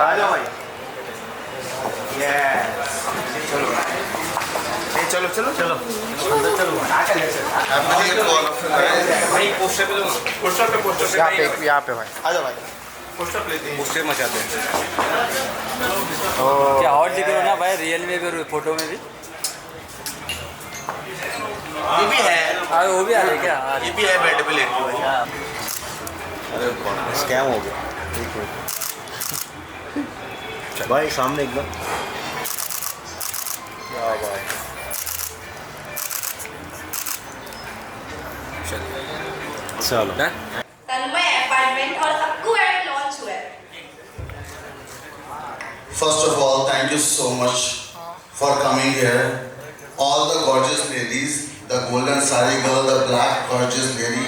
आ जाओ भाई। यस चलो चलो चलो अंदर चलो। भाई पोस्टर पे यहाँ पे भाई आ जाओ भाई। पोस्टर मचाते हैं। क्या हॉट दिख रहा है ना भाई, रियल में भी और फोटो में भी। ये भी है। हाँ वो भी आ रहा है क्या? ये भी है बेड पे लेट के भाई। अरे स्कैम हो गया। एक मिनट भाई सामने एकदम क्या बात है। चलो तन्मय अपार्टमेंट और अक्कू एड लॉन्च हुआ है। First of all, thank you so much for coming here. All the gorgeous ladies, the golden sari girl, the black gorgeous lady,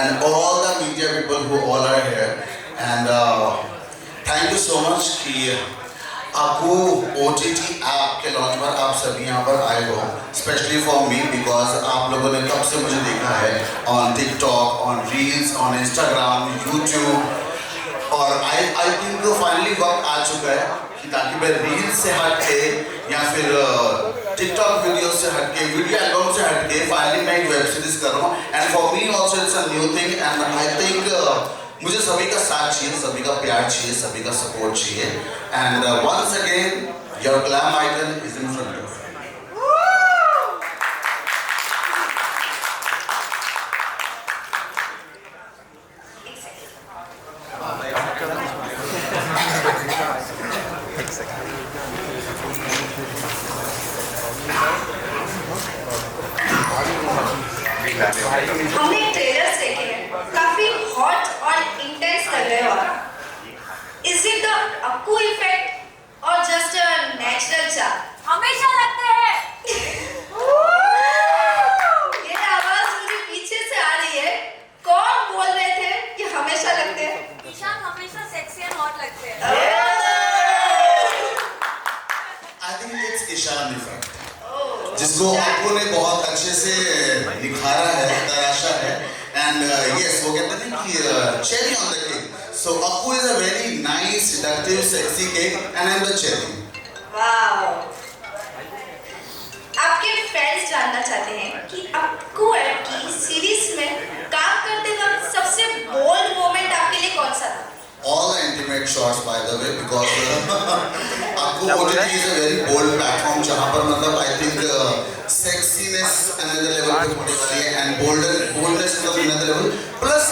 and all the media people who all are here. And thank you so much कि आपको OTT app के launch पर आप सभी यहाँ पर आए हो, स्पेशली फॉर मी बिकॉज आप लोगों ने कब से मुझे देखा है on TikTok, on reels, on Instagram, YouTube, और आई थिंक फाइनली वक्त आ चुका है कि ताकि मैं रील्स से हट के या फिर टिकटॉक वीडियो से हट के, वीडियो एल्बम से हट के फाइनली मैं एक वेब सीरीज कर रहा हूँ। And for me also it's a new thing and I think मुझे सभी का साथ चाहिए, सभी का प्यार चाहिए, सभी का सपोर्ट चाहिए। And once again your glam icon is in front of हमने ट्रेलर्स देखे हैं, काफी हॉट और इंटेंस लग रहे हो आप। Is it the Akku effect और जस्ट अ नेचुरल चार्म? हमेशा लगते हैं। ये आवाज मुझे पीछे से आ रही है। कौन बोल रहे थे कि हमेशा लगते हैं? ईशान हमेशा सेक्सी एंड हॉट लगते हैं। I think it's Ishaan effect, जिसको अक्कू ने बहुत अच्छे से निखारा है, तराशा है। एंड यस वो कहते हैं कि cherry on the cake. So Akku is a very nice seductive sexy cake and I am the cherry. Wow. आपके फैंस जानना चाहते हैं कि अक्कू एड की सीरीज में काम करते वक्त सबसे बोल्ड मोमेंट आपके लिए कौन सा था? All the intimate shots by the way because Akku OTT is a very bold platform जहाँ पर मतलब I think sexiness another level पे होने वाली है and boldness मतलब another level plus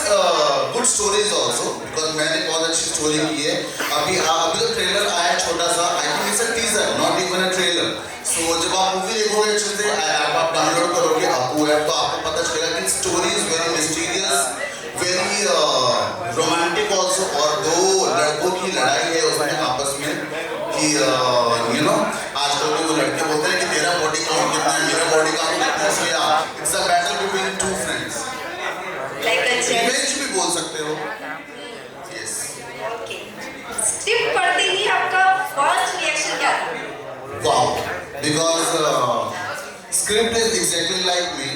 good stories also because मैंने बहुत अच्छी स्टोरी की है। अभी तो ट्रेलर आया छोटा सा, I think it's a teaser not even a trailer. So जब आप मूवी देखोगे अच्छे से ऐप आप डाउनलोड करोगे Akku ऐप तो आपको पता चलेगा कि story is very mysterious, very romantic also, और दो लड़कों की लड़ाई है उसमें आपस में कि यू नो आजकल के वो लड़के बोलते हैं कि तेरा बॉडी काउंट कितना है, मेरा बॉडी काउंट कितना है, इसलिए it's a battle between two friends, revenge भी बोल सकते हो। Yes okay. स्क्रिप्ट पढ़ते ही आपका फर्स्ट रिएक्शन क्या था? Wow, because script is exactly like me,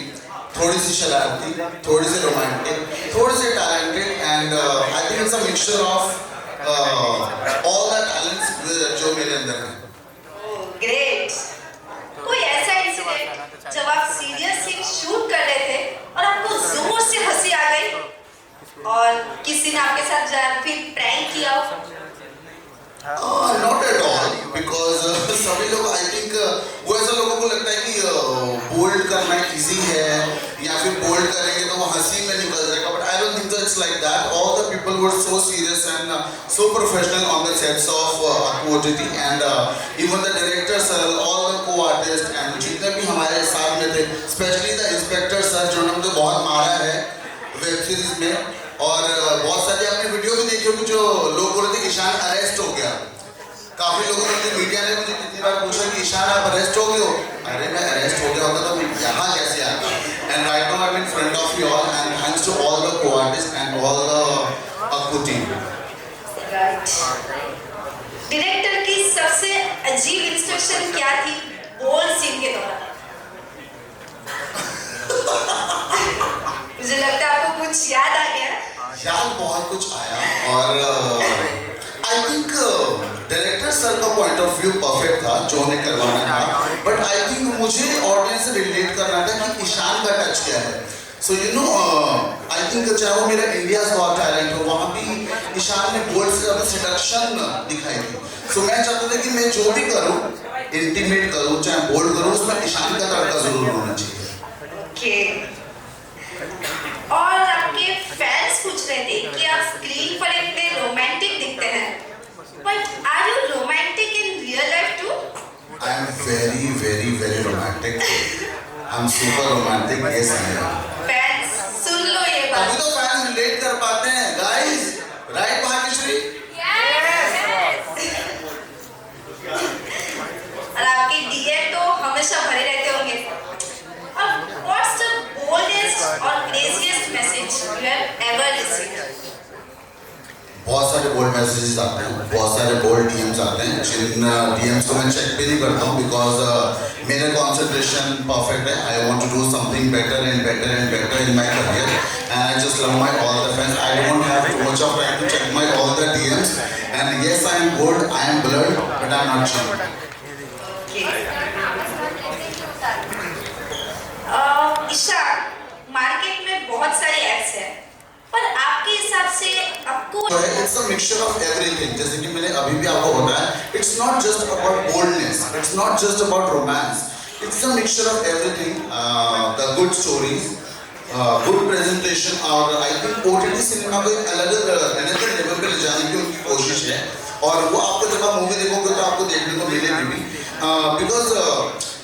थोड़ी सी शरारती, थोड़ी सी रोमांटिक, थोड़ी सी talented and I think it's a mixture of all the talents जो मेरे अंदर हैं। ग्रेट। कोई ऐसा इंसिडेंट जब आप सीरियस सीन शूट कर रहे थे और आपको जोर से हंसी आ गई और किसी ने आपके साथ फिर प्रैंक किया हो? नॉट एट ऑल बिकॉज सभी लोग आई थिंक वो ऐसा लोगों को लगता है कि बोल्ड करना इजी है या फिर बोल्ड करेंगे तो वो हंसी में निकल जाएगा, but I don't think so it's like that. All the people were so serious and so professional on the sets of Akku OTT and even the director sir, all the co artist and जितने भी हमारे साथ में थे, specially the inspector sir जिन्होंने मुझे बहुत मारा है वेब सीरीज में। और बहुत सारे आपने वीडियो भी देखे होंगे जो लोग बोल रहे थे कि ईशान अरेस्ट हो गया। काफी लोगों ने, मीडिया ने मुझे कितनी बार पूछा कि ईशान आप अरेस्ट हो गए हो? अरे मैं अरेस्ट हो गया होता तो यहाँ कैसे आता? And right now I am in front of you all and thanks to all the co artist and all the Akku team. Right. Director की सबसे अजीब इंस्ट्रक्शन क्या थी बोल्ड सीन के दौरान? मुझे लगता है आपको कुछ याद आ गया। याद बहुत कुछ आया और आई थिंक डायरेक्टर सर का पॉइंट ऑफ व्यू परफेक्ट था, जो उन्हें करवाना था, बट आई थिंक मुझे ऑडियंस से रिलेट करना था कि ईशान का टच क्या है. So you know I think चाहे वो मेरा इंडियाज गॉट टैलेंट हो, वहाँ भी ईशान ने बोल्ड से ज़्यादा सिडक्शन दिखाई थी. सो मैं चाहता था कि मैं जो भी करूँ, इंटीमेट करूँ चाहे बोल्ड करूँ, उसमें ईशान का तड़का जरूर होना चाहिए. ओके. और आपके फैंस पूछ रहे थे कि आप स्क्रीन पर इतने रोमांटिक दिखते हैं, but are you romantic in real life too? I am very, very, very romantic. I'm super romantic. Yes, I am. Fans सुन लो ये अभी बात. तो फैंस रिलेट कर पाते हैं, guys. Right, भाग्यश्री? और आपके डीएम तो हमेशा भरे रहते होंगे. और व्हाट्स द बोल्डेस्ट और craziest message you have ever received? बहुत सारे बोल्ड मैसेजेस आते हैं, बहुत सारे बोल्ड डीएम्स आते हैं, जिन डीएम्स को मैं चेक भी नहीं करता हूँ, बिकॉज मेरा कॉन्सेंट्रेशन परफेक्ट है. I want to do something better and better and better in my career, and I just love my all the friends. I don't have too much of time to check my all the DMs, and yes I am bold, I am blurred, but I am not shout. Isha, market में बहुत सारे apps हैं, पर आपके हिसाब से आपको It's a mixture of everything. जैसे कि मैंने अभी भी आपको बताया, it's not just about boldness, it's not just about romance, it's a mixture of everything. The good stories, good presentation, और I think OTT सिनेमा को एक अलग another level पे ले जाने की उनकी कोशिश है, और वो आपको जब आप मूवी देखोगे तो आपको देखने को मिलेगी भी, because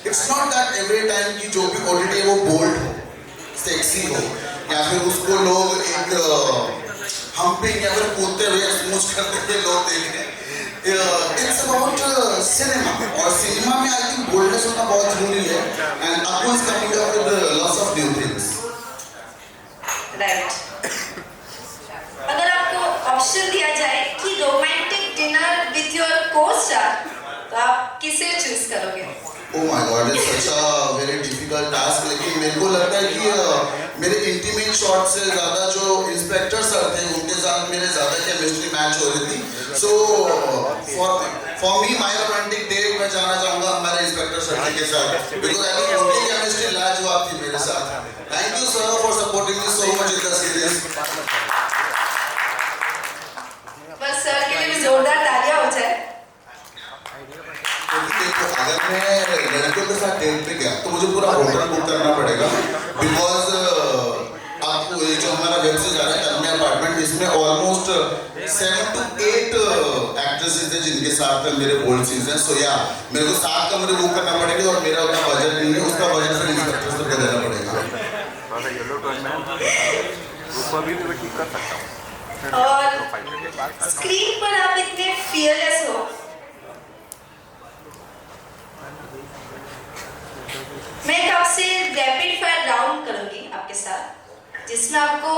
it's not that every time कि जो भी OTT है वो bold हो, sexy हो, या फिर उसको लोग एक हम्पिंग या फिर कूदते हुए स्मूच करते हुए लोग देख रहे हैं. इट्स अबाउट सिनेमा, और सिनेमा में आई थिंक बोल्डनेस होना बहुत जरूरी है, and Appu is coming up with lots of new things. Right. अगर आपको ऑप्शन दिया जाए कि romantic dinner with your co-star, तो आप किसे चूज करोगे? Oh my God, it's such a very difficult task. लेकिन मेरे को लगता है कि मेरे इंटीमेट शॉट से ज़्यादा जो इंस्पेक्टर सर थे उनके साथ मेरे ज़्यादा केमिस्ट्री मैच हो रही थी. So for me my romantic date मैं जाना चाहूँगा हमारे इंस्पेक्टर सर के साथ, बिकॉज आई थिंक उनकी केमिस्ट्री लाजवाब थी मेरे साथ. Thank you sir for supporting me so much in the series. बस सर के लिए भी जोरदार तालियां हो जाए. अगर मैं लड़कियों के साथ डेट पे गया तो मुझे पूरा होटल बुक करना पड़ेगा, बिकॉज आपको ये जो हमारा वेब सीरीज आ रहा है कन्या अपार्टमेंट, इसमें ऑलमोस्ट 7 to 8 एक्ट्रेसेस हैं जिनके साथ मेरे बोल्ड सीन्स हैं. सो या मेरे को 7 कमरे बुक करना पड़ेगे, और मेरा उतना बजट नहीं है, उसका बजट फिर इंस्पेक्टर को देना पड़ेगा. और स्क्रीन पर आप इतने फियरलेस हो. मैं एक आपसे रैपिड फायर राउंड करूंगी आपके साथ, जिसमें आपको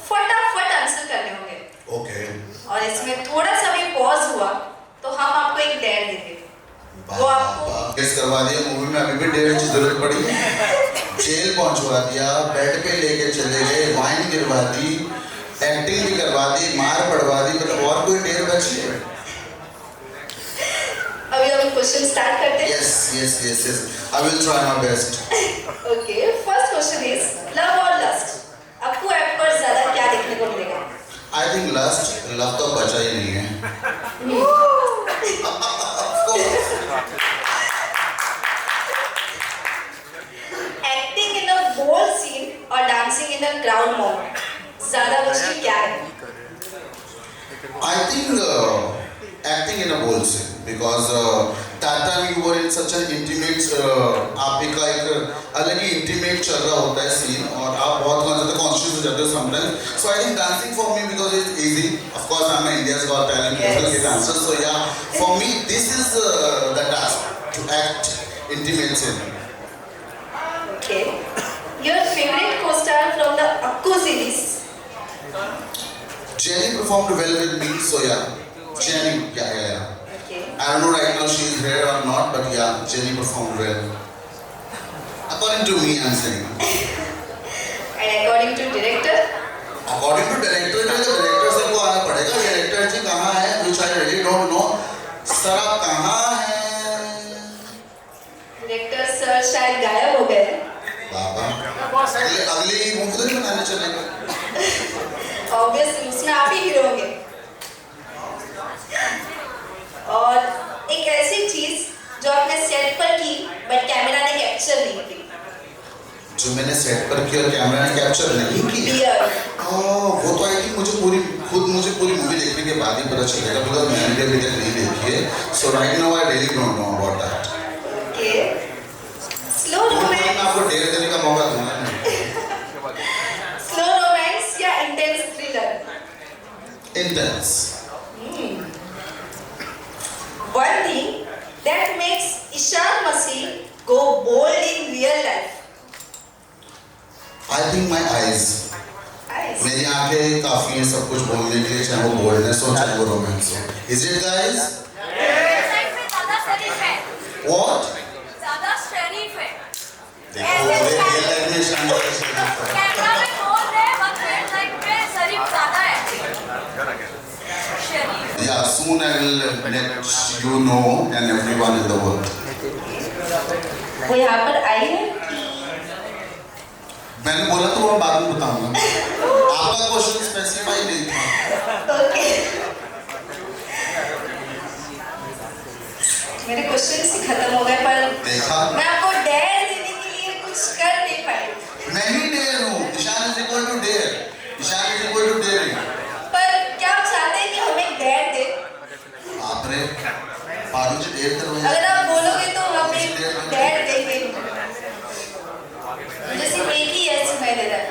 फटाफट आंसर करने होंगे. ओके. और इसमें थोड़ा सा भी पॉज हुआ तो हम आपको एक डेयर देंगे. वो आपको गेस करवा दिया. मूवी में अभी भी डेयर की जरूरत पड़ी, जेल पहुंचवा दिया, बेड पे लेके चले गए, वाइन गिरवा दी, एक्टिंग भी करवा दी, मार पड़वा दी, मतलब और कोई डेयर बची है? अभी हम क्वेश्चन स्टार्ट करते हैं. Yes. I will try my best. Okay, first question is love और लस्ट. आपको ऐप पर ज्यादा क्या देखने को मिलेगा? I think lust, love तो बचा ही नहीं है. Acting in a bold scene और dancing in a crowd moment, ज्यादा मुश्किल क्या है? I think acting in a bold scene, because that time you were in such an intimate, आपका एक अलग ही intimate चल रहा होता है scene, और आप बहुत ज़्यादा conscious हो जाते हो sometimes. So I think dancing for me, because it's easy. Of course, I'm India's Got Talent musical dancer. So yeah, for me this is the task to act intimate scene. Okay. Your favorite co-star from the Akku series? Jenny performed well with me, so yeah. Jenny, yeah. Okay. I don't know right now she is here or not, but yeah, Jenny performed well. According to me, I'm saying. And according to director? According to director, तो director से को आना पड़ेगा. अगली movie तो नहीं बनाने चलेंगे। ऑब्वियसली उसमें आप ही हीरो होंगे। और एक ऐसी चीज जो आपने सेट पर की बट कैमरा ने कैप्चर नहीं की। जो मैंने सेट पर की और कैमरा ने कैप्चर नहीं की। वो तो आई थिंक मुझे पूरी मूवी देखने के बाद ही पता चलेगा, बिकॉज मैंने भी अभी तक नहीं देखी है। So right now I really don't know about that. Okay, slow romance. मैं आपको डेयर देने का मौका दूंगा। स्लो रोमांस या intense thriller? Intense. One thing that makes Ishan Masih go bold in real life. I think my eyes. Eyes. मेरी आंखें काफी हैं सब कुछ बोलने के लिए, चाहे वो बोल्डनेस हो चाहे वो रोमांस हो। Is it guys? साइड में ज़्यादा शरीफ है। What? ज़्यादा शरीफ है। देखो रियल लाइफ में शानदार है। कैमरा में बोल रहे हैं बट रियल लाइफ में शरीफ ज़्यादा है। शरीफ। Yeah, soon I will let you know and everyone in the world. वो यहाँ पर आई है कि मैंने बोला तो मैं बाद में बताऊंगा। आपका क्वेश्चन स्पेसिफाई नहीं था। ओके, मेरे क्वेश्चन ही खत्म हो गए पर देखा? मैं आपको डेयर देने के लिए कुछ कर नहीं पाई। मैं ही डेयर हूँ। Ishaan is equal to dare. Ishaan is equal to daring. पर क्या आप चाहते हैं कि हम एक डेयर दे? आपने पारू जी डेयर करवाया। अगर आप बोलोगे तो हम एक डेयर देंगे। मुझे सिर्फ एक ही यस सुनाई दे रहा है।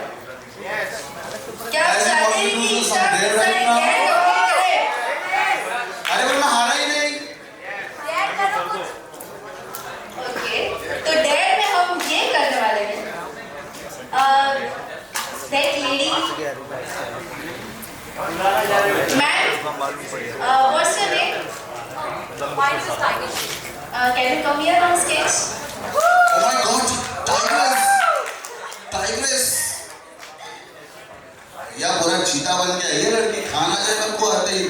क्या आप चाहते हैं कि ईशान के साथ एक डेयर कंप्लीट करे? अरे वो मैं हारा ही नहीं। डेयर करो कुछ। ओके, तो डेयर में हम ये करने वाले हैं। That lady, ma'am, what's your name? Mine is Tiger. Can you come here on stage? Oh my God, tigress. या पूरा चीता बन के आई है लड़की। खाना जाए सबको आते ही।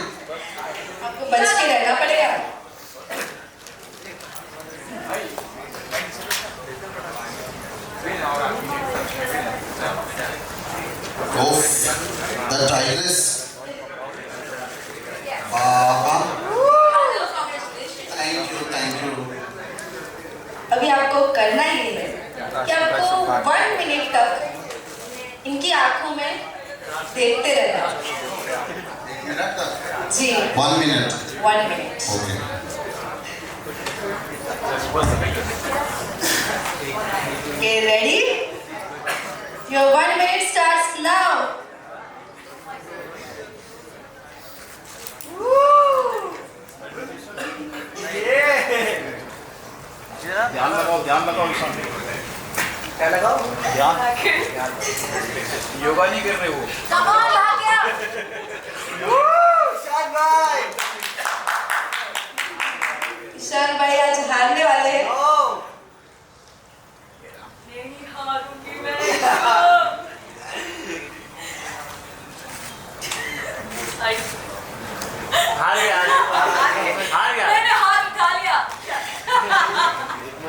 आपको बच के रहना पड़ेगा। Oof, the tigress. Baba. Thank you. अभी आपको करना ये है कि आपको 1 मिनट तक इनकी आंखों में देखते रहना। 1 मिनट तक? जी। 1 minute. 1 minute. Okay. Okay, ready? Your 1 minute starts now. ध्यान लगाओ ईशान। क्या लगाओ? योगा नहीं कर रहे वो। कमाल आ गया। ईशान भाई आज हारने वाले हैं। रेडी